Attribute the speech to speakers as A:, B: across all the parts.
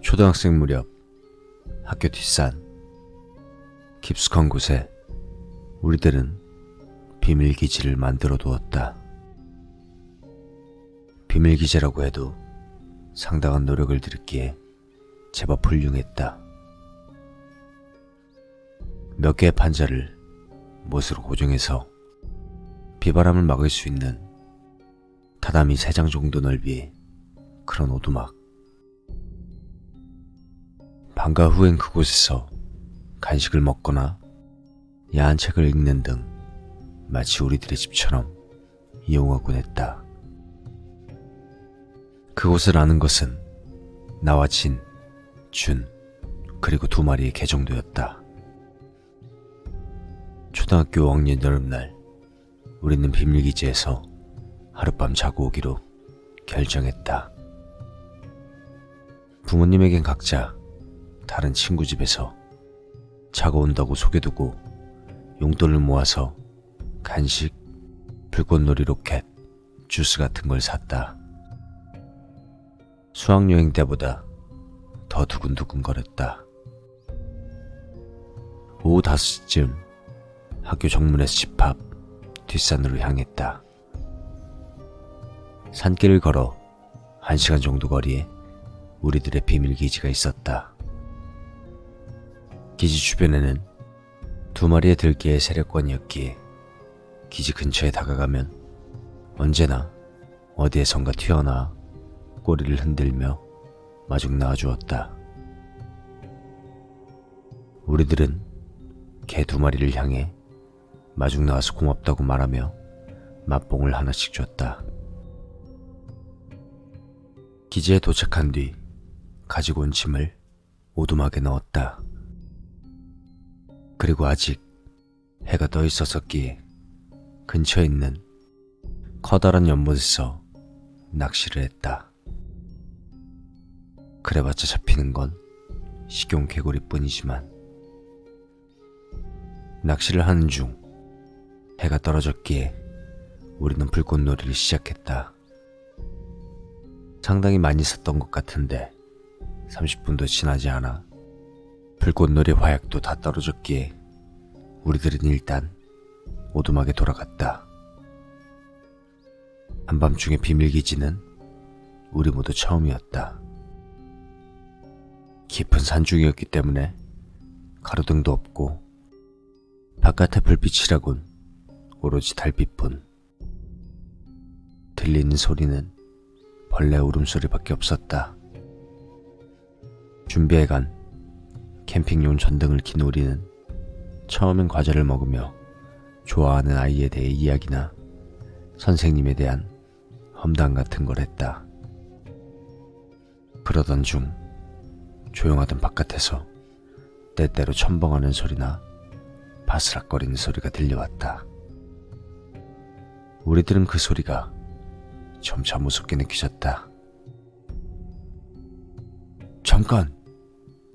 A: 초등학생 무렵 학교 뒷산 깊숙한 곳에 우리들은 비밀기지를 만들어 두었다. 비밀기지라고 해도 상당한 노력을 들였기에 제법 훌륭했다. 몇 개의 판자를 못으로 고정해서 비바람을 막을 수 있는 다다미 3장 정도 넓이의 그런 오두막. 방과 후엔 그곳에서 간식을 먹거나 야한 책을 읽는 등 마치 우리들의 집처럼 이용하곤 했다. 그곳을 아는 것은 나와 진, 준, 그리고 2마리의 개정도였다. 초등학교 5학년 여름날 우리는 비밀기지에서 하룻밤 자고 오기로 결정했다. 부모님에겐 각자 다른 친구 집에서 자고 온다고 소개두고 용돈을 모아서 간식, 불꽃놀이 로켓, 주스 같은 걸 샀다. 수학여행 때보다 더 두근두근거렸다. 오후 5시쯤 학교 정문에서 집 앞 뒷산으로 향했다. 산길을 걸어 1시간 정도 거리에 우리들의 비밀기지가 있었다. 기지 주변에는 2마리의 들개의 세력권이었기에 기지 근처에 다가가면 언제나 어디에선가 튀어나와 꼬리를 흔들며 마중 나와주었다. 우리들은 개 2마리를 향해 마중 나와서 고맙다고 말하며 맛봉을 하나씩 줬다. 기지에 도착한 뒤 가지고 온 짐을 오두막에 넣었다. 그리고 아직 해가 떠 있었기에 근처에 있는 커다란 연못에서 낚시를 했다. 그래봤자 잡히는 건 식용 개구리뿐이지만 낚시를 하는 중 해가 떨어졌기에 우리는 불꽃놀이를 시작했다. 상당히 많이 샀던 것 같은데 30분도 지나지 않아 불꽃놀이 화약도 다 떨어졌기에 우리들은 일단 오두막에 돌아갔다. 한밤중의 비밀기지는 우리 모두 처음이었다. 깊은 산중이었기 때문에 가로등도 없고 바깥의 불빛이라곤 오로지 달빛뿐. 들리는 소리는 벌레 울음소리밖에 없었다. 준비해간 캠핑용 전등을 킨 우리는 처음엔 과자를 먹으며 좋아하는 아이에 대해 이야기나 선생님에 대한 험담 같은 걸 했다. 그러던 중 조용하던 바깥에서 때때로 첨벙하는 소리나 바스락거리는 소리가 들려왔다. 우리들은 그 소리가 점차 무섭게 느껴졌다. 잠깐,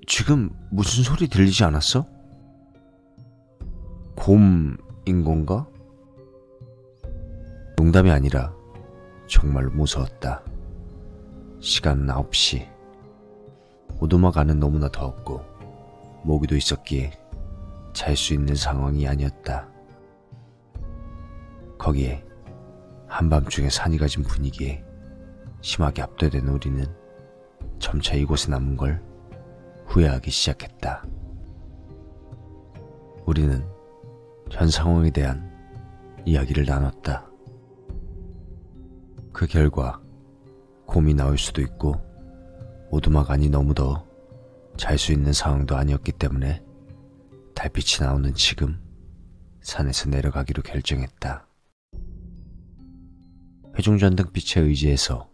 A: 지금 무슨 소리 들리지 않았어? 곰인 건가? 농담이 아니라 정말로 무서웠다. 시간은 9시. 오두막 안은 너무나 더웠고 모기도 있었기에 잘 수 있는 상황이 아니었다. 거기에 한밤중에 산이 가진 분위기에 심하게 압도된 우리는 점차 이곳에 남은 걸 후회하기 시작했다. 우리는 현 상황에 대한 이야기를 나눴다. 그 결과 곰이 나올 수도 있고 오두막 안이 너무 더워 잘 수 있는 상황도 아니었기 때문에 달빛이 나오는 지금 산에서 내려가기로 결정했다. 회중전등빛에 의지해서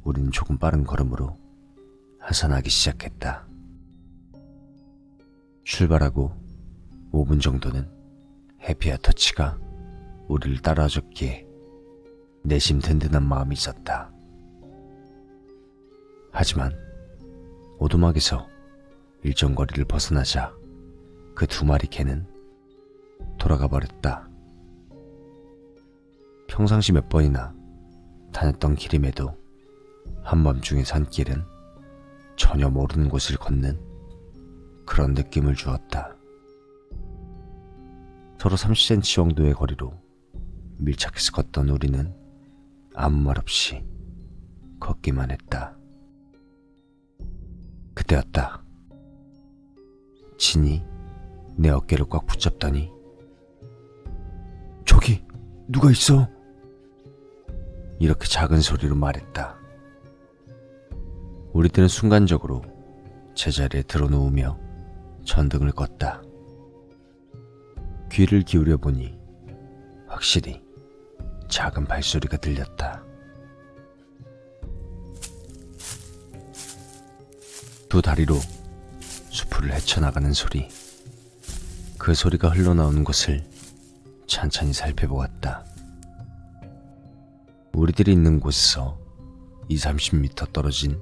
A: 우리는 조금 빠른 걸음으로 하산하기 시작했다. 출발하고 5분 정도는 해피와 터치가 우리를 따라와줬기에 내심 든든한 마음이 있었다. 하지만 오두막에서 일정 거리를 벗어나자 그 2마리 개는 돌아가 버렸다. 평상시 몇 번이나 다녔던 길임에도 한밤중의 산길은 전혀 모르는 곳을 걷는 그런 느낌을 주었다. 서로 30cm 정도의 거리로 밀착해서 걷던 우리는 아무 말 없이 걷기만 했다. 그때였다. 진이 내 어깨를 꽉 붙잡더니 저기 누가 있어? 이렇게 작은 소리로 말했다. 우리들은 순간적으로 제자리에 드러누우며 전등을 껐다. 귀를 기울여 보니 확실히 작은 발소리가 들렸다. 두 다리로 수풀을 헤쳐나가는 소리. 그 소리가 흘러나오는 곳을 찬찬히 살펴보았다. 우리들이 있는 곳에서 20-30m 떨어진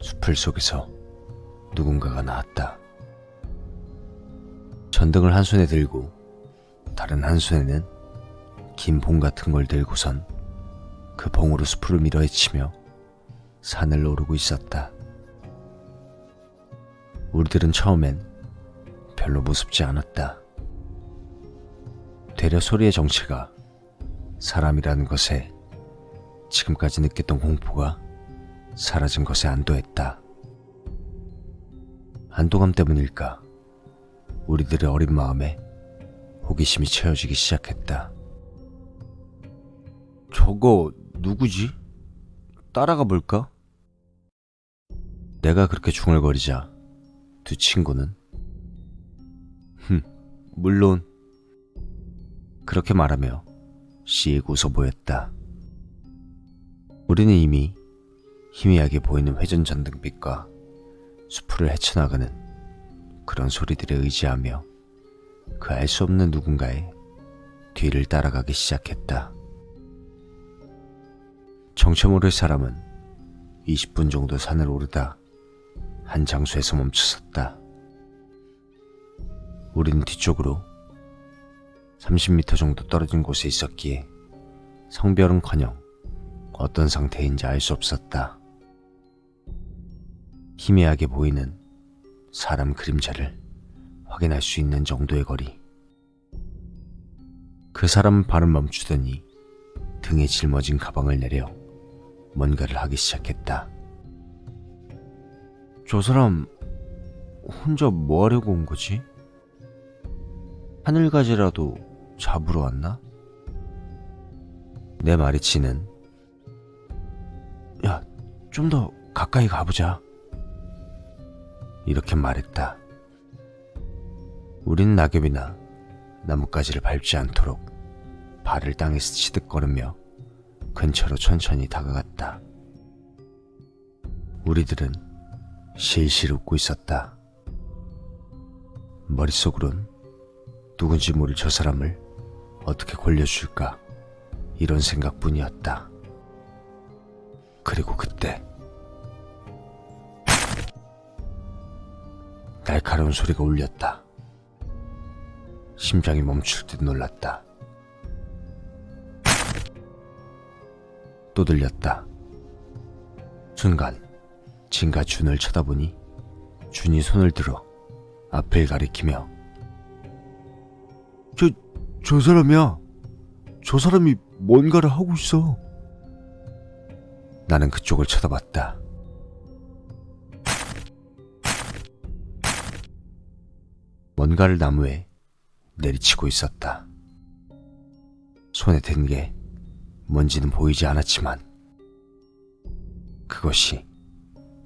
A: 수풀 속에서 누군가가 나왔다. 전등을 한 손에 들고 다른 한 손에는 긴 봉 같은 걸 들고선 그 봉으로 수풀을 밀어헤치며 산을 오르고 있었다. 우리들은 처음엔 별로 무섭지 않았다. 되려 소리의 정체가 사람이라는 것에 지금까지 느꼈던 공포가 사라진 것에 안도했다. 안도감 때문일까? 우리들의 어린 마음에 호기심이 채워지기 시작했다. 저거 누구지? 따라가 볼까? 내가 그렇게 중얼거리자 두 친구는 물론 그렇게 말하며 씩 웃어 보였다. 우리는 이미 희미하게 보이는 회전 전등빛과 수풀을 헤쳐나가는 그런 소리들에 의지하며 그 알 수 없는 누군가의 뒤를 따라가기 시작했다. 정체 모를 사람은 20분 정도 산을 오르다 한 장소에서 멈춰섰다. 우리는 뒤쪽으로 30m 정도 떨어진 곳에 있었기에 성별은커녕 어떤 상태인지 알 수 없었다. 희미하게 보이는 사람 그림자를 확인할 수 있는 정도의 거리. 그 사람은 발을 멈추더니 등에 짊어진 가방을 내려 뭔가를 하기 시작했다. 저 사람 혼자 뭐 하려고 온 거지? 하늘가지라도 잡으러 왔나? 내 말이 치는 야, 좀 더 가까이 가보자. 이렇게 말했다. 우린 낙엽이나 나뭇가지를 밟지 않도록 발을 땅에서 치득거리며 근처로 천천히 다가갔다. 우리들은 실실 웃고 있었다. 머릿속으론 누군지 모를 저 사람을 어떻게 골려줄까 이런 생각뿐이었다. 그리고 그때 날카로운 소리가 울렸다. 심장이 멈출 듯 놀랐다. 또 들렸다. 순간 진과 준을 쳐다보니 준이 손을 들어 앞을 가리키며 저 사람이야. 저 사람이 뭔가를 하고 있어. 나는 그쪽을 쳐다봤다. 뭔가를 나무에 내리치고 있었다. 손에 든 게 뭔지는 보이지 않았지만 그것이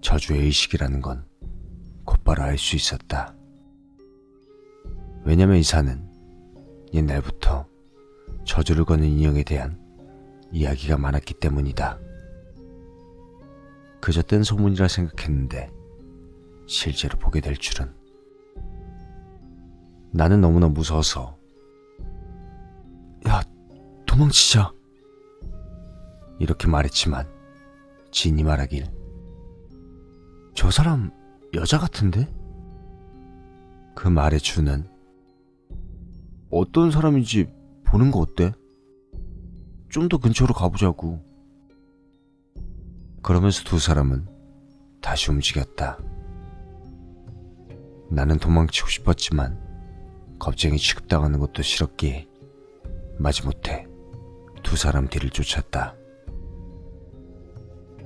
A: 저주의 의식이라는 건 곧바로 알 수 있었다. 왜냐면 이 산은 옛날부터 저주를 거는 인형에 대한 이야기가 많았기 때문이다. 그저 뜬 소문이라 생각했는데 실제로 보게 될 줄은. 나는 너무나 무서워서 야, 도망치자 이렇게 말했지만 진이 말하길 저 사람 여자 같은데? 그 말에 준은 어떤 사람인지 보는 거 어때? 좀 더 근처로 가보자고. 그러면서 두 사람은 다시 움직였다. 나는 도망치고 싶었지만 겁쟁이 취급당하는 것도 싫었기에 마지못해 두 사람 뒤를 쫓았다.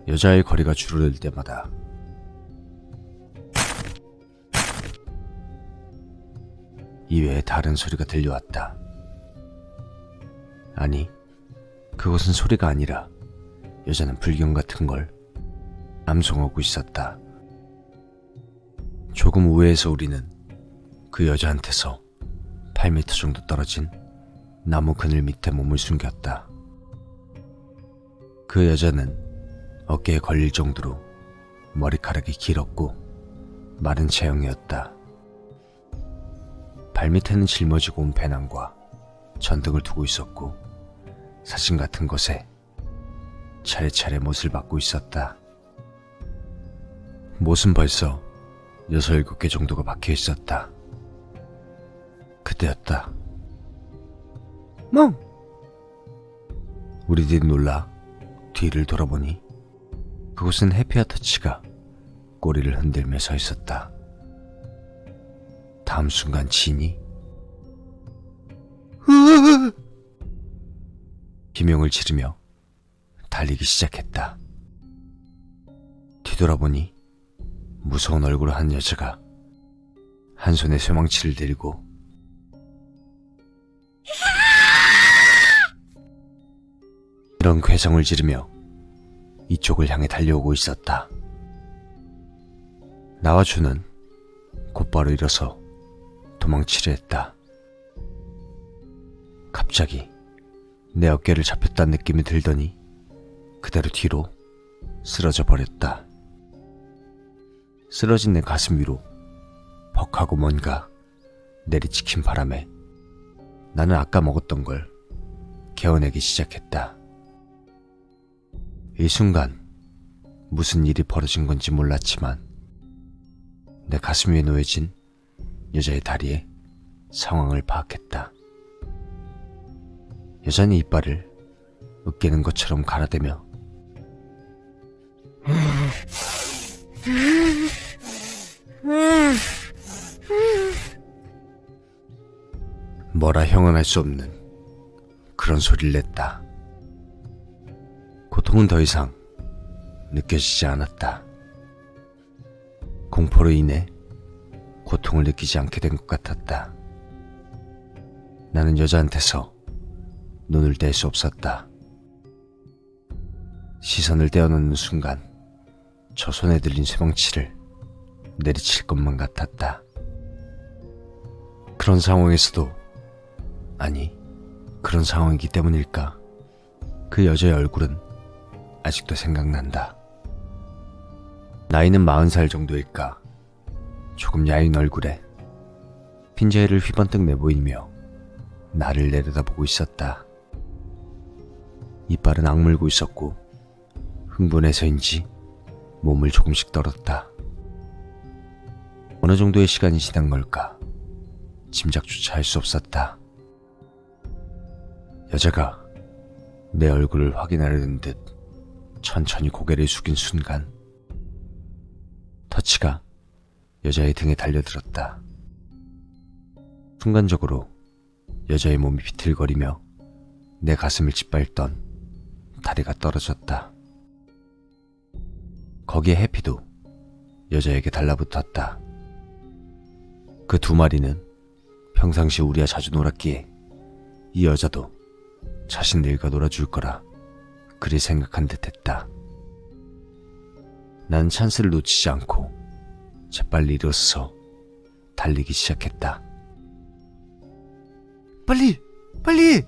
A: 여자의 거리가 줄어들 때마다 이외에 다른 소리가 들려왔다. 아니, 그것은 소리가 아니라 여자는 불경 같은 걸 암송하고 있었다. 조금 우회해서 우리는 그 여자한테서 8m 정도 떨어진 나무 그늘 밑에 몸을 숨겼다. 그 여자는 어깨에 걸릴 정도로 머리카락이 길었고 마른 체형이었다. 발밑에는 짊어지고 온 배낭과 전등을 두고 있었고 사진 같은 것에 차례차례 못을 박고 있었다. 못은 벌써 6, 7개 정도가 박혀 있었다. 그때였다. 멍! 우리들이 놀라 뒤를 돌아보니 그곳은 해피아터치가 꼬리를 흔들며 서 있었다. 다음 순간 진이 비명을 지르며 달리기 시작했다. 뒤돌아보니 무서운 얼굴을 한 여자가 한 손에 쇠망치를 들고 이런 괴성을 지르며 이쪽을 향해 달려오고 있었다. 나와 주는 곧바로 일어서 도망치려 했다. 갑자기 내 어깨를 잡혔다는 느낌이 들더니 그대로 뒤로 쓰러져 버렸다. 쓰러진 내 가슴 위로 벅하고 뭔가 내리찍힌 바람에 나는 아까 먹었던 걸 개어내기 시작했다. 이 순간 무슨 일이 벌어진 건지 몰랐지만 내 가슴 위에 놓여진 여자의 다리에 상황을 파악했다. 여자는 이빨을 으깨는 것처럼 갈아대며 뭐라 형언할 수 없는 그런 소리를 냈다. 고통은 더 이상 느껴지지 않았다. 공포로 인해 고통을 느끼지 않게 된 것 같았다. 나는 여자한테서 눈을 뗄 수 없었다. 시선을 떼어놓는 순간 저 손에 들린 쇠망치를 내리칠 것만 같았다. 그런 상황에서도, 아니, 그런 상황이기 때문일까, 그 여자의 얼굴은 아직도 생각난다. 나이는 40살 정도일까. 조금 야윈 얼굴에 핀자일을 휘번뜩 내보이며 나를 내려다보고 있었다. 이빨은 악물고 있었고 흥분해서인지 몸을 조금씩 떨었다. 어느 정도의 시간이 지난 걸까 짐작조차 할 수 없었다. 여자가 내 얼굴을 확인하려는 듯 천천히 고개를 숙인 순간 터치가 여자의 등에 달려들었다. 순간적으로 여자의 몸이 비틀거리며 내 가슴을 짓밟던 다리가 떨어졌다. 거기에 해피도 여자에게 달라붙었다. 그 두 마리는 평상시 우리와 자주 놀았기에 이 여자도 자신들과 놀아줄 거라 그리 생각한 듯 했다. 난 찬스를 놓치지 않고 재빨리 일어서서 달리기 시작했다. 빨리! 빨리!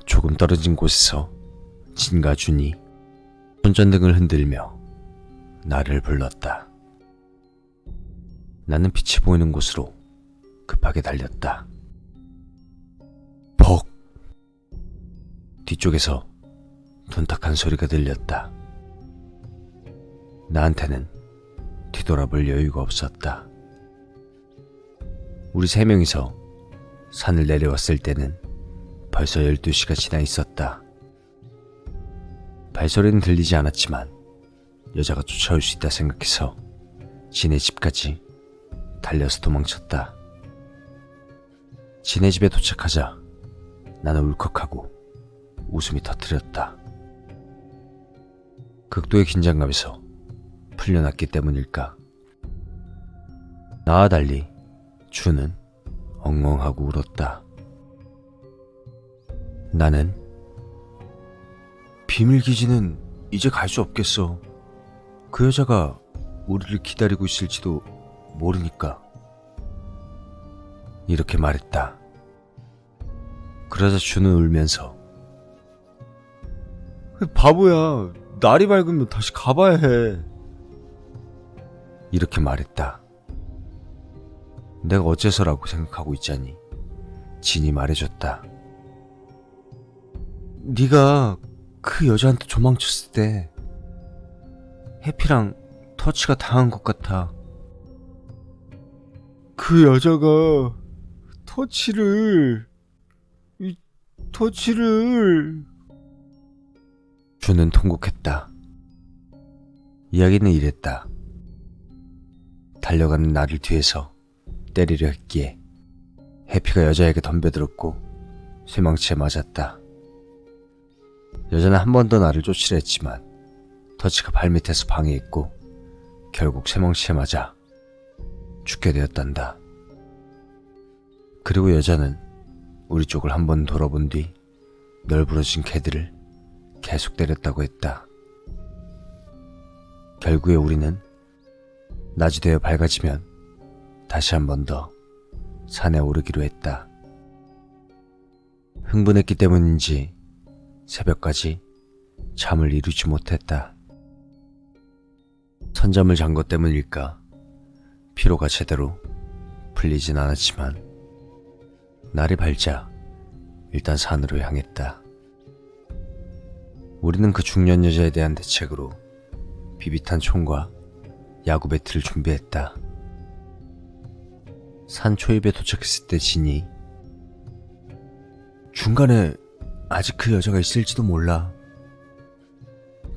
A: 조금 떨어진 곳에서 진과 준이 손전등을 흔들며 나를 불렀다. 나는 빛이 보이는 곳으로 급하게 달렸다. 벅! 뒤쪽에서 둔탁한 소리가 들렸다. 나한테는 뒤돌아볼 여유가 없었다. 우리 3명이서 산을 내려왔을 때는 벌써 12시가 지나 있었다. 발소리는 들리지 않았지만 여자가 쫓아올 수 있다 생각해서 진의 집까지 달려서 도망쳤다. 진의 집에 도착하자 나는 울컥하고 웃음이 터뜨렸다. 극도의 긴장감에서 풀려났기 때문일까. 나와 달리 주는 엉엉하고 울었다. 나는 비밀기지는 이제 갈 수 없겠어. 그 여자가 우리를 기다리고 있을지도 모르니까. 이렇게 말했다. 그러자 주는 울면서 바보야, 날이 밝으면 다시 가봐야 해. 이렇게 말했다. 내가 어째서라고 생각하고 있자니 진이 말해줬다. 네가 그 여자한테 도망쳤을 때 해피랑 터치가 당한 것 같아. 그 여자가 터치를 주는 통곡했다. 이야기는 이랬다. 달려가는 나를 뒤에서 때리려 했기에 해피가 여자에게 덤벼들었고 쇠망치에 맞았다. 여자는 한 번 더 나를 쫓으려 했지만 터치가 발밑에서 방해했고 결국 쇠망치에 맞아 죽게 되었단다. 그리고 여자는 우리 쪽을 한 번 돌아본 뒤 널브러진 개들을 계속 때렸다고 했다. 결국에 우리는 낮이 되어 밝아지면 다시 한 번 더 산에 오르기로 했다. 흥분했기 때문인지 새벽까지 잠을 이루지 못했다. 선잠을 잔 것 때문일까 피로가 제대로 풀리진 않았지만 날이 밝자 일단 산으로 향했다. 우리는 그 중년 여자에 대한 대책으로 비비탄 총과 야구 배트를 준비했다. 산 초입에 도착했을 때 진이 중간에 아직 그 여자가 있을지도 몰라.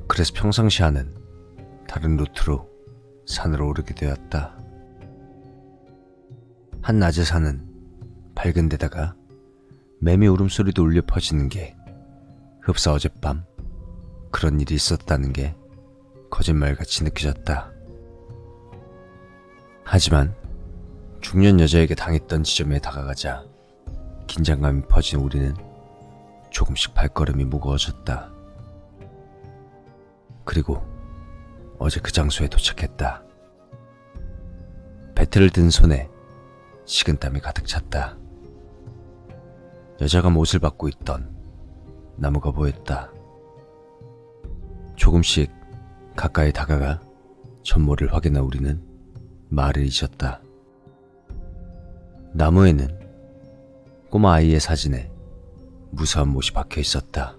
A: 그래서 평상시와는 다른 루트로 산으로 오르게 되었다. 한낮의 산은 밝은 데다가 매미 울음소리도 울려 퍼지는 게 흡사 어젯밤 그런 일이 있었다는 게 거짓말같이 느껴졌다. 하지만 중년 여자에게 당했던 지점에 다가가자 긴장감이 퍼진 우리는 조금씩 발걸음이 무거워졌다. 그리고 어제 그 장소에 도착했다. 배트를 든 손에 식은땀이 가득 찼다. 여자가 못을 받고 있던 나무가 보였다. 조금씩 가까이 다가가 전모를 확인한 우리는 말을 잊었다. 나무에는 꼬마 아이의 사진에 무서운 못이 박혀 있었다.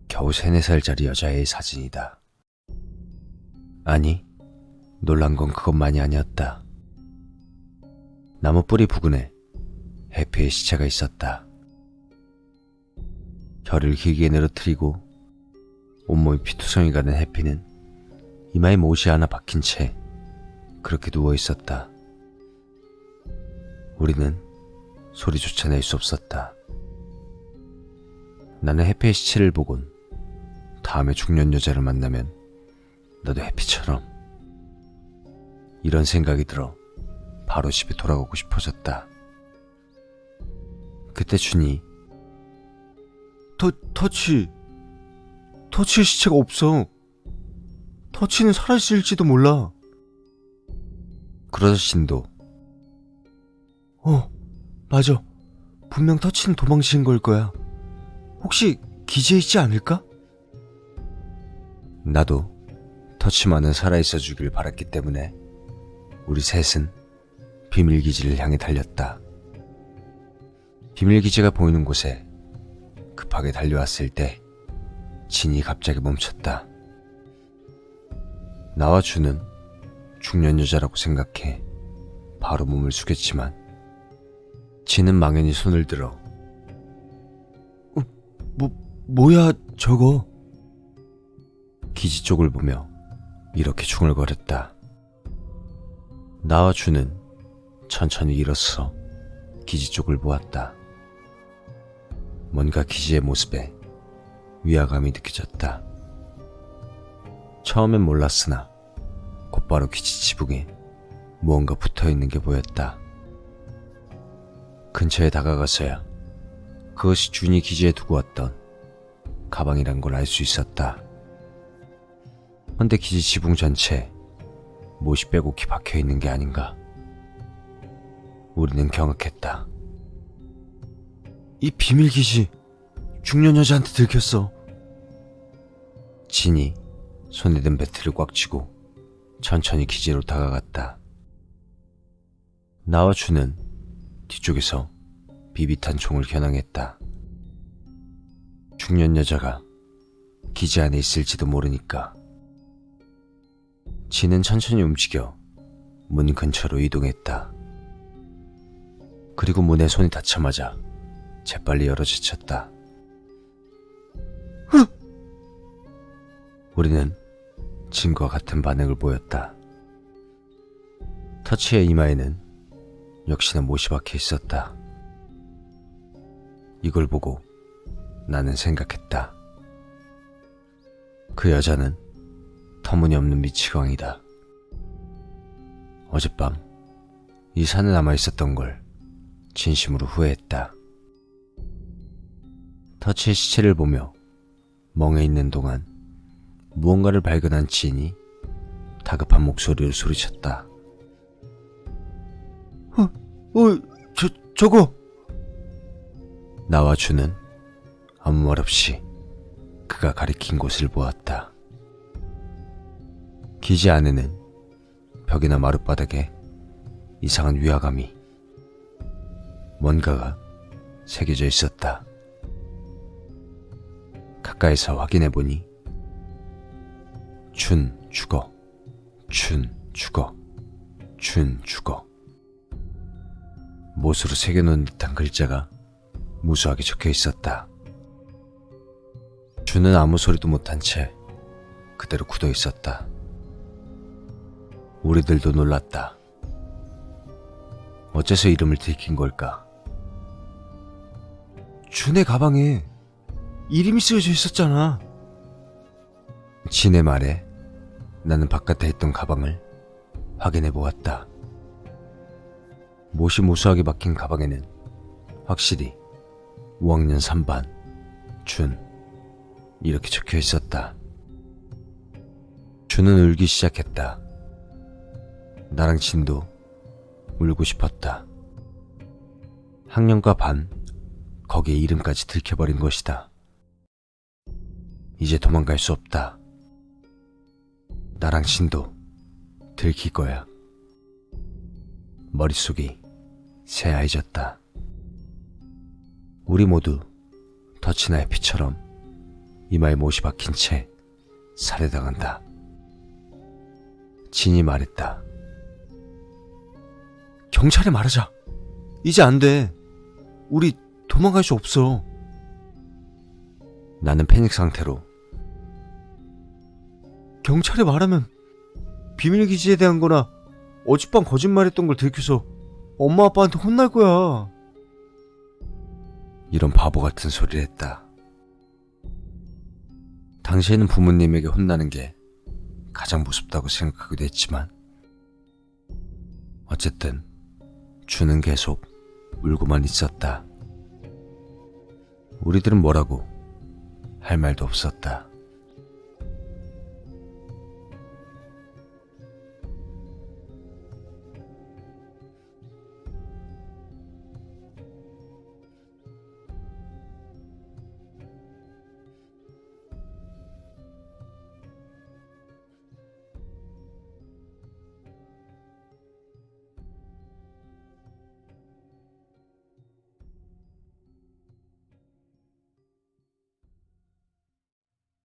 A: 겨우 3-4살짜리 여자애의 사진이다. 아니, 놀란 건 그것만이 아니었다. 나무 뿌리 부근에 해피의 시체가 있었다. 혀를 길게 늘어뜨리고 온몸이 피투성이 가는 해피는 이마에 못이 하나 박힌 채 그렇게 누워 있었다. 우리는 소리조차 낼 수 없었다. 나는 해피의 시체를 보곤 다음에 중년 여자를 만나면 나도 해피처럼 이런 생각이 들어 바로 집에 돌아가고 싶어졌다. 그때 준이 터치의 시체가 없어. 터치는 살아있을지도 몰라. 그러자 신도 맞아. 분명 터치는 도망친 걸 거야. 혹시 기지에 있지 않을까? 나도 터치만은 살아있어 주길 바랐기 때문에 우리 셋은 비밀기지를 향해 달렸다. 비밀기지가 보이는 곳에 급하게 달려왔을 때 진이 갑자기 멈췄다. 나와 주는 중년 여자라고 생각해 바로 몸을 숙였지만 진은 망연히 손을 들어 뭐야 저거? 기지 쪽을 보며 이렇게 중얼거렸다. 나와 준은 천천히 일어서 기지 쪽을 보았다. 뭔가 기지의 모습에 위화감이 느껴졌다. 처음엔 몰랐으나 곧바로 기지 지붕에 무언가 붙어있는 게 보였다. 근처에 다가가서야 그것이 준이 기지에 두고 왔던 가방이란 걸 알 수 있었다. 헌데 기지 지붕 전체에 못이 빼곡히 박혀있는 게 아닌가. 우리는 경악했다. 이 비밀 기지 중년 여자한테 들켰어. 진이 손에 든 배트를 꽉 쥐고 천천히 기지로 다가갔다. 나와 준은 뒤쪽에서 비비탄 총을 겨냥했다. 중년 여자가 기지 안에 있을지도 모르니까. 진은 천천히 움직여 문 근처로 이동했다. 그리고 문에 손이 닿자마자 재빨리 열어젖혔다. 우리는 진과 같은 반응을 보였다. 터치의 이마에는 역시나 못이 박혀 있었다. 이걸 보고 나는 생각했다. 그 여자는 터무니없는 미치광이다. 어젯밤 이 산에 남아있었던 걸 진심으로 후회했다. 터치의 시체를 보며 멍해 있는 동안 무언가를 발견한 진이 다급한 목소리로 소리쳤다. 저거! 나와 준은 아무 말 없이 그가 가리킨 곳을 보았다. 기지 안에는 벽이나 마룻바닥에 이상한 위화감이, 뭔가가 새겨져 있었다. 가까이서 확인해보니 준 죽어, 준 죽어, 준 죽어. 못으로 새겨놓은 듯한 글자가 무수하게 적혀 있었다. 준은 아무 소리도 못한 채 그대로 굳어 있었다. 우리들도 놀랐다. 어째서 이름을 들킨 걸까? 준의 가방에 이름이 쓰여져 있었잖아. 진의 말에 나는 바깥에 있던 가방을 확인해 보았다. 못이 무수하게 박힌 가방에는 확실히 5학년 3반 준 이렇게 적혀 있었다. 준은 울기 시작했다. 나랑 진도 울고 싶었다. 학년과 반, 거기에 이름까지 들켜버린 것이다. 이제 도망갈 수 없다. 나랑 진도 들킬 거야. 머릿속이 새하얘졌다. 우리 모두 더치나의 피처럼 이마에 못이 박힌 채 살해당한다. 진이 말했다. 경찰에 말하자. 이제 안 돼. 우리 도망갈 수 없어. 나는 패닉 상태로 경찰에 말하면 비밀기지에 대한 거나 어젯밤 거짓말했던 걸 들켜서 엄마 아빠한테 혼날 거야. 이런 바보 같은 소리를 했다. 당시에는 부모님에게 혼나는 게 가장 무섭다고 생각하기도 했지만 어쨌든 준은 계속 울고만 있었다. 우리들은 뭐라고 할 말도 없었다.